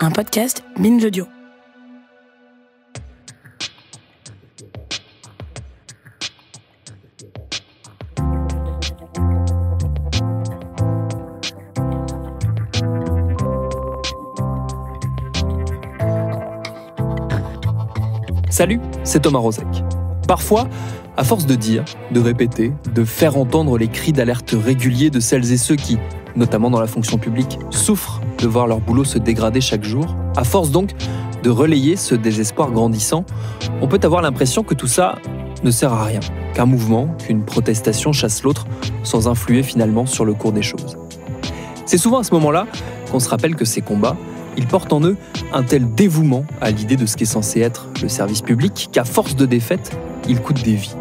un podcast Binge Audio. Salut, c'est Thomas Rozek. Parfois, à force de dire, de répéter, de faire entendre les cris d'alerte réguliers de celles et ceux qui, notamment dans la fonction publique, souffrent de voir leur boulot se dégrader chaque jour, à force donc de relayer ce désespoir grandissant, on peut avoir l'impression que tout ça ne sert à rien, qu'un mouvement, qu'une protestation chasse l'autre sans influer finalement sur le cours des choses. C'est souvent à ce moment-là qu'on se rappelle que ces combats, ils portent en eux un tel dévouement à l'idée de ce qu'est censé être le service public qu'à force de défaites, ils coûtent des vies.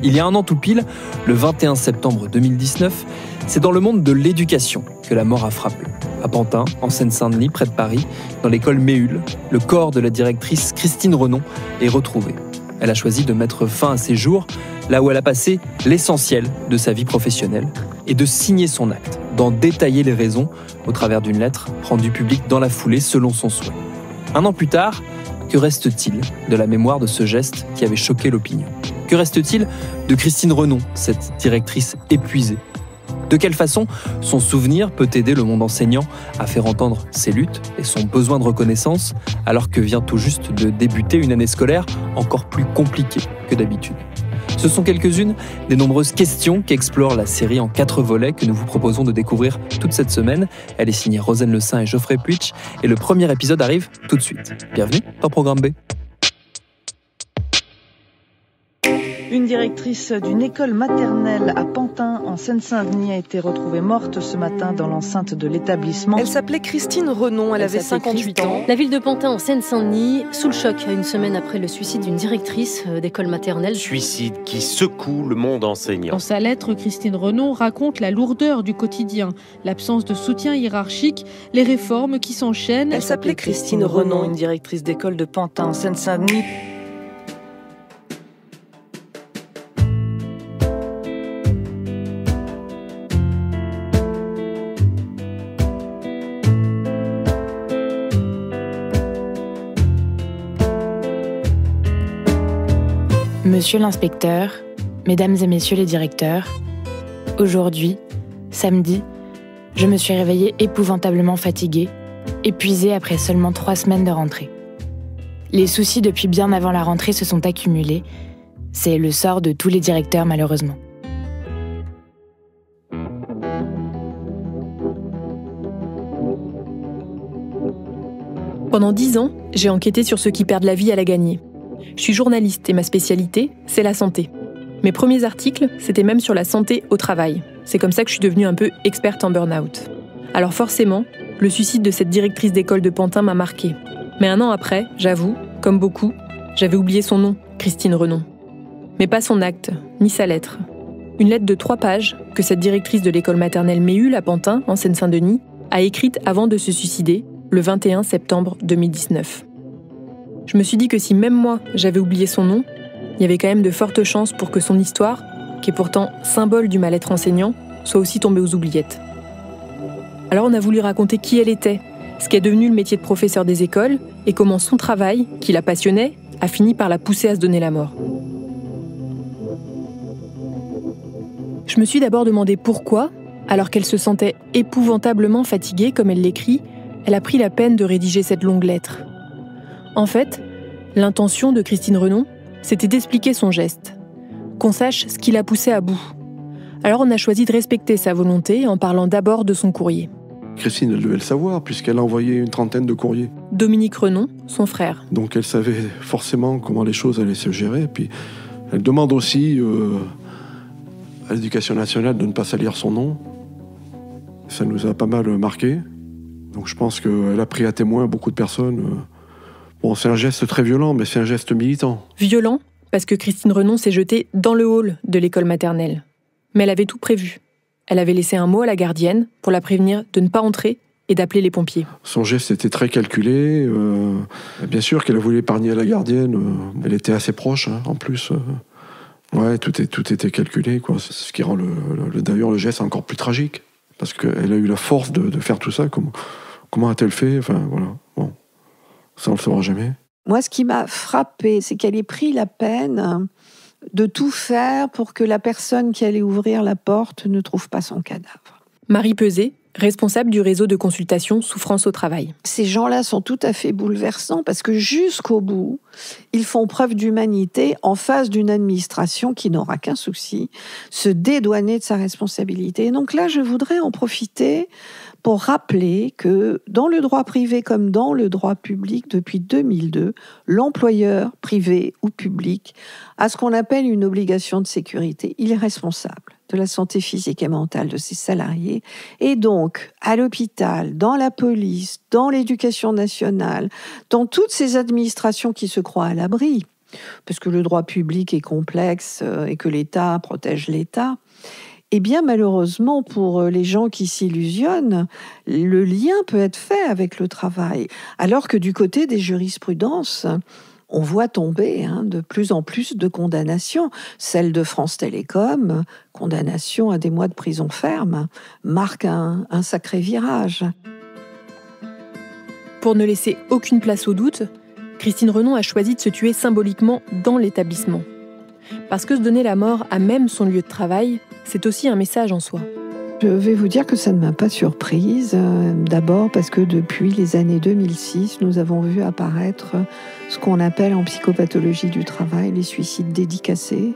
Il y a un an tout pile, le 21 septembre 2019, c'est dans le monde de l'éducation que la mort a frappé. À Pantin, en Seine-Saint-Denis, près de Paris, dans l'école Méhul, le corps de la directrice Christine Renon est retrouvé. Elle a choisi de mettre fin à ses jours, là où elle a passé l'essentiel de sa vie professionnelle, et de signer son acte, d'en détailler les raisons au travers d'une lettre rendue publique dans la foulée selon son souhait. Un an plus tard, que reste-t-il de la mémoire de ce geste qui avait choqué l'opinion ? Que reste-t-il de Christine Renon, cette directrice épuisée ? De quelle façon son souvenir peut aider le monde enseignant à faire entendre ses luttes et son besoin de reconnaissance alors que vient tout juste de débuter une année scolaire encore plus compliquée que d'habitude ? Ce sont quelques-unes des nombreuses questions qu'explore la série en 4 volets que nous vous proposons de découvrir toute cette semaine. Elle est signée Rosen Le Saint et Geoffrey Puitch et le premier épisode arrive tout de suite. Bienvenue dans Programme B. Une directrice d'une école maternelle à Pantin, en Seine-Saint-Denis, a été retrouvée morte ce matin dans l'enceinte de l'établissement. Elle s'appelait Christine Renon, elle avait 58 ans. La ville de Pantin, en Seine-Saint-Denis, sous le choc, une semaine après le suicide d'une directrice d'école maternelle. Suicide qui secoue le monde enseignant. Dans sa lettre, Christine Renon raconte la lourdeur du quotidien, l'absence de soutien hiérarchique, les réformes qui s'enchaînent. Elle s'appelait Christine Renon, une directrice d'école de Pantin, en Seine-Saint-Denis. Monsieur l'inspecteur, mesdames et messieurs les directeurs, aujourd'hui, samedi, je me suis réveillée épouvantablement fatiguée, épuisée après seulement 3 semaines de rentrée. Les soucis depuis bien avant la rentrée se sont accumulés. C'est le sort de tous les directeurs malheureusement. Pendant 10 ans, j'ai enquêté sur ceux qui perdent la vie à la gagner. Je suis journaliste et ma spécialité, c'est la santé. Mes premiers articles, c'était même sur la santé au travail. C'est comme ça que je suis devenue un peu experte en burn-out. Alors forcément, le suicide de cette directrice d'école de Pantin m'a marquée. Mais un an après, j'avoue, comme beaucoup, j'avais oublié son nom, Christine Renon. Mais pas son acte, ni sa lettre. Une lettre de 3 pages que cette directrice de l'école maternelle Méhul à Pantin, en Seine-Saint-Denis, a écrite avant de se suicider, le 21 septembre 2019. Je me suis dit que si même moi, j'avais oublié son nom, il y avait quand même de fortes chances pour que son histoire, qui est pourtant symbole du mal-être enseignant, soit aussi tombée aux oubliettes. Alors on a voulu raconter qui elle était, ce qu'est devenu le métier de professeur des écoles, et comment son travail, qui la passionnait, a fini par la pousser à se donner la mort. Je me suis d'abord demandé pourquoi, alors qu'elle se sentait épouvantablement fatiguée, comme elle l'écrit, elle a pris la peine de rédiger cette longue lettre. En fait, l'intention de Christine Renon, c'était d'expliquer son geste, qu'on sache ce qui l'a poussée à bout. Alors on a choisi de respecter sa volonté en parlant d'abord de son courrier. Christine, elle devait le savoir, puisqu'elle a envoyé une 30aine de courriers. Dominique Renon, son frère. Donc elle savait forcément comment les choses allaient se gérer. Puis elle demande aussi à l'Éducation nationale de ne pas salir son nom. Ça nous a pas mal marqué. Donc je pense qu'elle a pris à témoin beaucoup de personnes. Bon, c'est un geste très violent, mais c'est un geste militant. Violent, parce que Christine Renon s'est jetée dans le hall de l'école maternelle. Mais elle avait tout prévu. Elle avait laissé un mot à la gardienne pour la prévenir de ne pas entrer et d'appeler les pompiers. Son geste était très calculé. Bien sûr qu'elle a voulu épargner la gardienne. Elle était assez proche, en plus. Ouais, tout était calculé, quoi. C'est ce qui rend d'ailleurs le geste encore plus tragique. Parce qu'elle a eu la force de faire tout ça. Comment a-t-elle fait ? Enfin, voilà. Bon. Ça, on ne le saura jamais. Moi, ce qui m'a frappée, c'est qu'elle ait pris la peine de tout faire pour que la personne qui allait ouvrir la porte ne trouve pas son cadavre. Marie Peuzet, responsable du réseau de consultation Souffrance au travail. Ces gens-là sont tout à fait bouleversants parce que jusqu'au bout, ils font preuve d'humanité en face d'une administration qui n'aura qu'un souci, se dédouaner de sa responsabilité. Et donc là, je voudrais en profiter pour rappeler que dans le droit privé comme dans le droit public, depuis 2002, l'employeur, privé ou public, a ce qu'on appelle une obligation de sécurité. Il est responsable de la santé physique et mentale de ses salariés. Et donc, à l'hôpital, dans la police, dans l'éducation nationale, dans toutes ces administrations qui se croient à l'abri, parce que le droit public est complexe et que l'État protège l'État, eh bien, malheureusement, pour les gens qui s'illusionnent, le lien peut être fait avec le travail. Alors que du côté des jurisprudences, on voit tomber de plus en plus de condamnations. Celle de France Télécom, condamnation à des mois de prison ferme, marque un sacré virage. Pour ne laisser aucune place au doute, Christine Renon a choisi de se tuer symboliquement dans l'établissement. Parce que se donner la mort à même son lieu de travail, c'est aussi un message en soi. Je vais vous dire que ça ne m'a pas surprise. D'abord parce que depuis les années 2006, nous avons vu apparaître ce qu'on appelle en psychopathologie du travail les suicides dédicacés,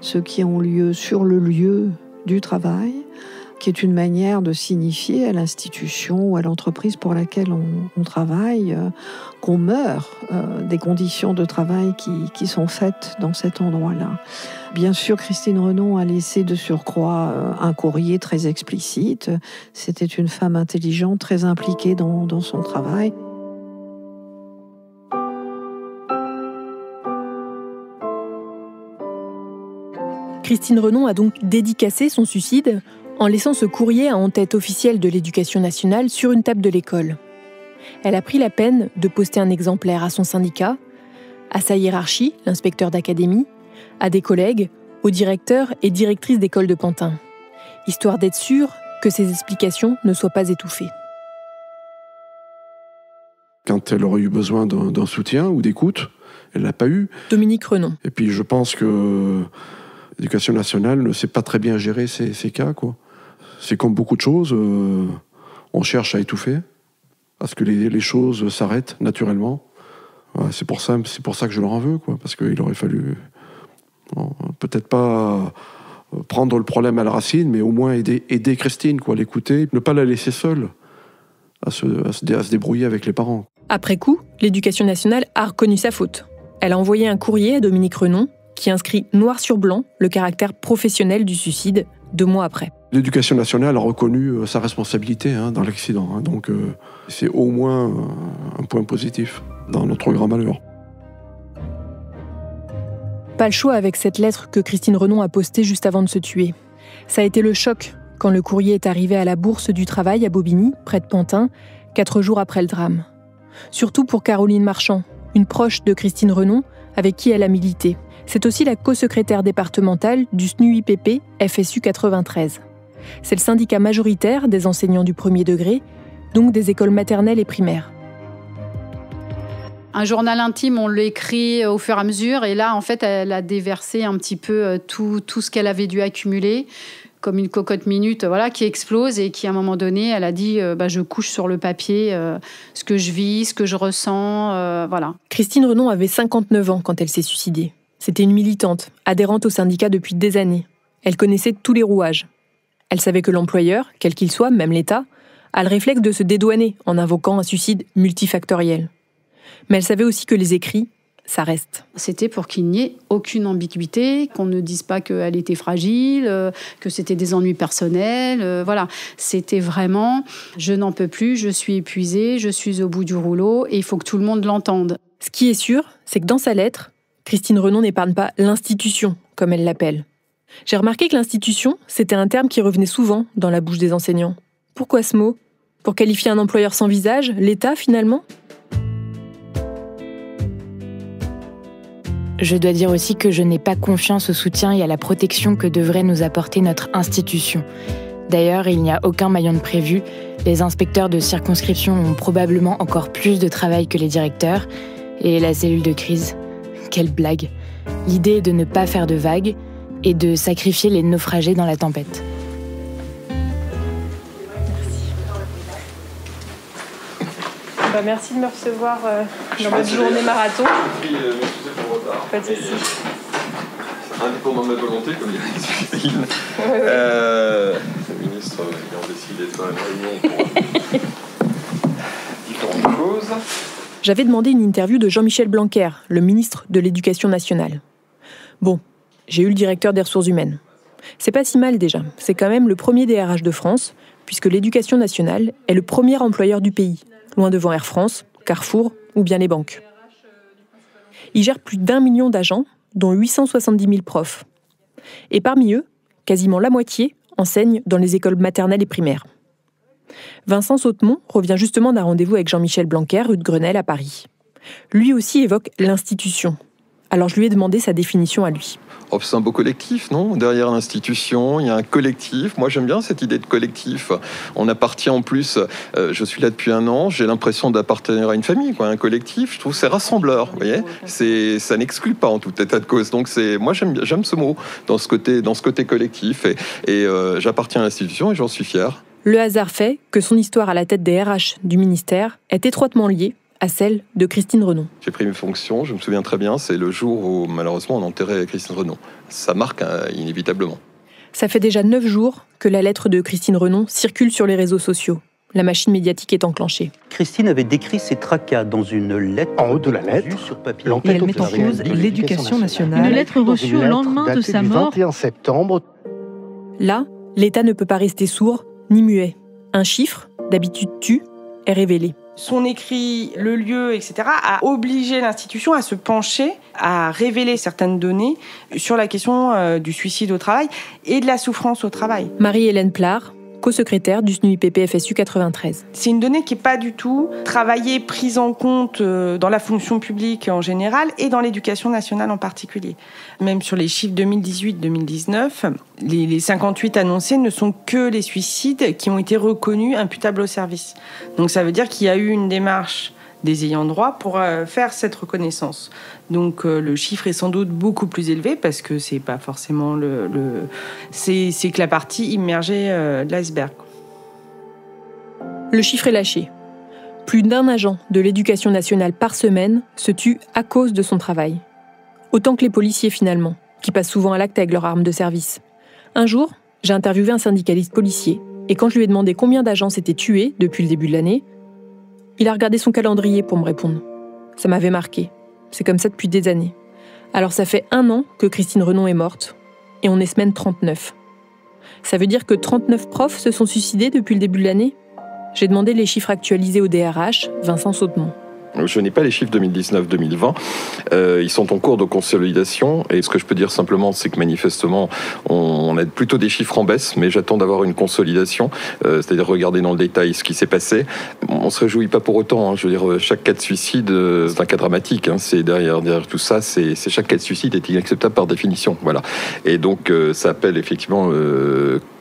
ceux qui ont lieu sur le lieu du travail, qui est une manière de signifier à l'institution ou à l'entreprise pour laquelle on travaille qu'on meurt des conditions de travail qui sont faites dans cet endroit-là. Bien sûr, Christine Renon a laissé de surcroît un courrier très explicite. C'était une femme intelligente, très impliquée dans son travail. Christine Renon a donc dédicacé son suicide en laissant ce courrier à en-tête officielle de l'Éducation nationale sur une table de l'école. Elle a pris la peine de poster un exemplaire à son syndicat, à sa hiérarchie, l'inspecteur d'académie, à des collègues, aux directeurs et directrices d'école de Pantin, histoire d'être sûre que ses explications ne soient pas étouffées. Quand elle aurait eu besoin d'un soutien ou d'écoute, elle ne l'a pas eu. Dominique Renon. Et puis je pense que l'Éducation nationale ne sait pas très bien gérer ces cas, quoi. C'est comme beaucoup de choses, on cherche à étouffer, à ce que les choses s'arrêtent naturellement. Ouais, c'est pour ça que je leur en veux, quoi, parce qu'il aurait fallu peut-être pas prendre le problème à la racine, mais au moins aider Christine, quoi, l'écouter, ne pas la laisser seule à se débrouiller avec les parents. Après coup, l'Éducation nationale a reconnu sa faute. Elle a envoyé un courrier à Dominique Renon qui inscrit noir sur blanc le caractère professionnel du suicide 2 mois après. L'Éducation nationale a reconnu sa responsabilité dans l'accident, donc c'est au moins un point positif dans notre grand malheur. Pas le choix avec cette lettre que Christine Renon a postée juste avant de se tuer. Ça a été le choc quand le courrier est arrivé à la Bourse du Travail à Bobigny, près de Pantin, 4 jours après le drame. Surtout pour Caroline Marchand, une proche de Christine Renon avec qui elle a milité. C'est aussi la co-secrétaire départementale du SNUIPP FSU 93. C'est le syndicat majoritaire des enseignants du premier degré, donc des écoles maternelles et primaires. Un journal intime, on l'écrit au fur et à mesure. Et là, en fait, elle a déversé un petit peu tout ce qu'elle avait dû accumuler, comme une cocotte minute, qui explose et qui, à un moment donné, elle a dit je couche sur le papier ce que je vis, ce que je ressens, voilà. Christine Renon avait 59 ans quand elle s'est suicidée. C'était une militante, adhérente au syndicat depuis des années. Elle connaissait tous les rouages. Elle savait que l'employeur, quel qu'il soit, même l'État, a le réflexe de se dédouaner en invoquant un suicide multifactoriel. Mais elle savait aussi que les écrits, ça reste. C'était pour qu'il n'y ait aucune ambiguïté, qu'on ne dise pas qu'elle était fragile, que c'était des ennuis personnels, voilà. C'était vraiment, je n'en peux plus, je suis épuisée, je suis au bout du rouleau et il faut que tout le monde l'entende. Ce qui est sûr, c'est que dans sa lettre, Christine Renon n'épargne pas l'institution, comme elle l'appelle. J'ai remarqué que l'institution, c'était un terme qui revenait souvent dans la bouche des enseignants. Pourquoi ce mot ? Pour qualifier un employeur sans visage, l'État finalement ? Je dois dire aussi que je n'ai pas confiance au soutien et à la protection que devrait nous apporter notre institution. D'ailleurs, il n'y a aucun maillon de prévu. Les inspecteurs de circonscription ont probablement encore plus de travail que les directeurs. Et la cellule de crise, quelle blague. L'idée est de ne pas faire de vagues et de sacrifier les naufragés dans la tempête. Merci de me recevoir dans votre journée marathon. Pas de souci. Indépendant de ma volonté, comme dirait Christine. Le ministre ayant décidé de faire une réunion pour différentes choses. J'avais demandé une interview de Jean-Michel Blanquer, le ministre de l'Éducation nationale. Bon, j'ai eu le directeur des ressources humaines. C'est pas si mal déjà, c'est quand même le premier DRH de France, puisque l'Éducation nationale est le premier employeur du pays, loin devant Air France, Carrefour ou bien les banques. Il gère plus d'1 million d'agents, dont 870 000 profs. Et parmi eux, quasiment la moitié enseignent dans les écoles maternelles et primaires. Vincent Sautemont revient justement d'un rendez-vous avec Jean-Michel Blanquer, rue de Grenelle à Paris. Lui aussi évoque l'institution. Alors je lui ai demandé sa définition à lui. Oh, c'est un beau collectif, non ? Derrière l'institution, il y a un collectif. Moi, j'aime bien cette idée de collectif. On appartient en plus, je suis là depuis 1 an, j'ai l'impression d'appartenir à une famille, quoi. Un collectif, je trouve c'est rassembleur, vous voyez ? Ça n'exclut pas en tout état de cause. Donc moi, j'aime ce mot, dans ce côté collectif. Et j'appartiens à l'institution et j'en suis fier. Le hasard fait que son histoire à la tête des RH du ministère est étroitement liée à celle de Christine Renon. J'ai pris mes fonctions, je me souviens très bien, c'est le jour où malheureusement on enterrait Christine Renon. Ça marque inévitablement. Ça fait déjà 9 jours que la lettre de Christine Renon circule sur les réseaux sociaux. La machine médiatique est enclenchée. Christine avait décrit ses tracas dans une lettre. En haut de la lettre, sur papier. Et elle met en cause l'Éducation nationale. Une lettre reçue au lendemain de sa mort. 21 septembre. Là, l'État ne peut pas rester sourd ni muet. Un chiffre, d'habitude tue, est révélé. Son écrit, le lieu, etc., a obligé l'institution à se pencher, à révéler certaines données sur la question du suicide au travail et de la souffrance au travail. Marie-Hélène Plard, co-secrétaire du SNUIPP FSU 93. C'est une donnée qui n'est pas du tout travaillée, prise en compte dans la fonction publique en général et dans l'éducation nationale en particulier. Même sur les chiffres 2018-2019, les 58 annoncés ne sont que les suicides qui ont été reconnus imputables au service. Donc ça veut dire qu'il y a eu une démarche des ayants droit pour faire cette reconnaissance. Donc le chiffre est sans doute beaucoup plus élevé parce que c'est pas forcément c'est que la partie immergée de l'iceberg. Le chiffre est lâché. Plus d'1 agent de l'Éducation nationale par semaine se tue à cause de son travail. Autant que les policiers finalement, qui passent souvent à l'acte avec leur arme de service. Un jour, j'ai interviewé un syndicaliste policier et quand je lui ai demandé combien d'agents s'étaient tués depuis le début de l'année, il a regardé son calendrier pour me répondre. Ça m'avait marqué. C'est comme ça depuis des années. Alors ça fait 1 an que Christine Renon est morte, et on est semaine 39. Ça veut dire que 39 profs se sont suicidés depuis le début de l'année ? J'ai demandé les chiffres actualisés au DRH, Vincent Sautemont. Je n'ai pas les chiffres 2019-2020. Ils sont en cours de consolidation. Et ce que je peux dire simplement, c'est que manifestement, on a plutôt des chiffres en baisse, mais j'attends d'avoir une consolidation, c'est-à-dire regarder dans le détail ce qui s'est passé. On ne se réjouit pas pour autant. Je veux dire, chaque cas de suicide, c'est un cas dramatique. C'est derrière tout ça, c'est chaque cas de suicide est inacceptable par définition. Voilà. Et donc, ça appelle effectivement...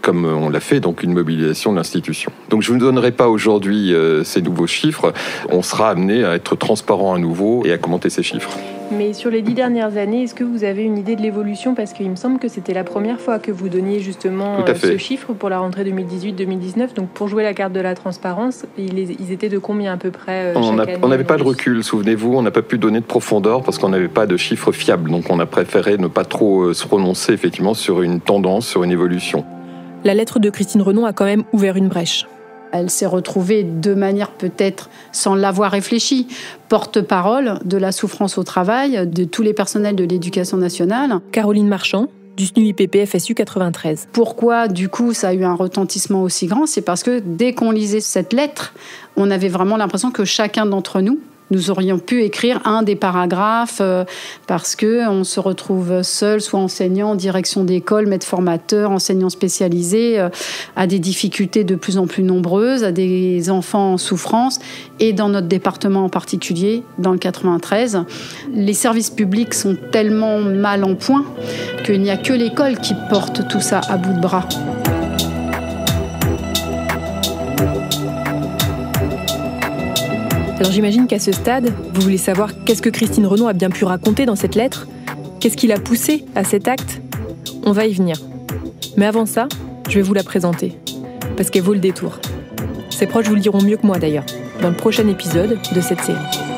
comme on l'a fait, donc une mobilisation de l'institution. Donc je ne vous donnerai pas aujourd'hui ces nouveaux chiffres. On sera amené à être transparent à nouveau et à commenter ces chiffres. Mais sur les 10 dernières années, est-ce que vous avez une idée de l'évolution ? Parce qu'il me semble que c'était la première fois que vous donniez justement ce chiffre pour la rentrée 2018-2019. Donc pour jouer la carte de la transparence, ils étaient de combien à peu près chaque année ? On n'avait pas de recul, souvenez-vous. On n'a pas pu donner de profondeur parce qu'on n'avait pas de chiffres fiables. Donc on a préféré ne pas trop se prononcer effectivement sur une tendance, sur une évolution. La lettre de Christine Renon a quand même ouvert une brèche. Elle s'est retrouvée de manière peut-être sans l'avoir réfléchi, porte-parole de la souffrance au travail de tous les personnels de l'éducation nationale. Caroline Marchand, du SNUIPP FSU 93. Pourquoi, du coup, ça a eu un retentissement aussi grand ? C'est parce que dès qu'on lisait cette lettre, on avait vraiment l'impression que chacun d'entre nous aurions pu écrire un des paragraphes parce qu'on se retrouve seul, soit enseignant en direction d'école, maître formateur, enseignant spécialisé, à des difficultés de plus en plus nombreuses, à des enfants en souffrance. Et dans notre département en particulier, dans le 93, les services publics sont tellement mal en point qu'il n'y a que l'école qui porte tout ça à bout de bras. Alors j'imagine qu'à ce stade, vous voulez savoir qu'est-ce que Christine Renon a bien pu raconter dans cette lettre ? Qu'est-ce qui l'a poussée à cet acte ? On va y venir. Mais avant ça, je vais vous la présenter. Parce qu'elle vaut le détour. Ses proches vous le diront mieux que moi d'ailleurs, dans le prochain épisode de cette série.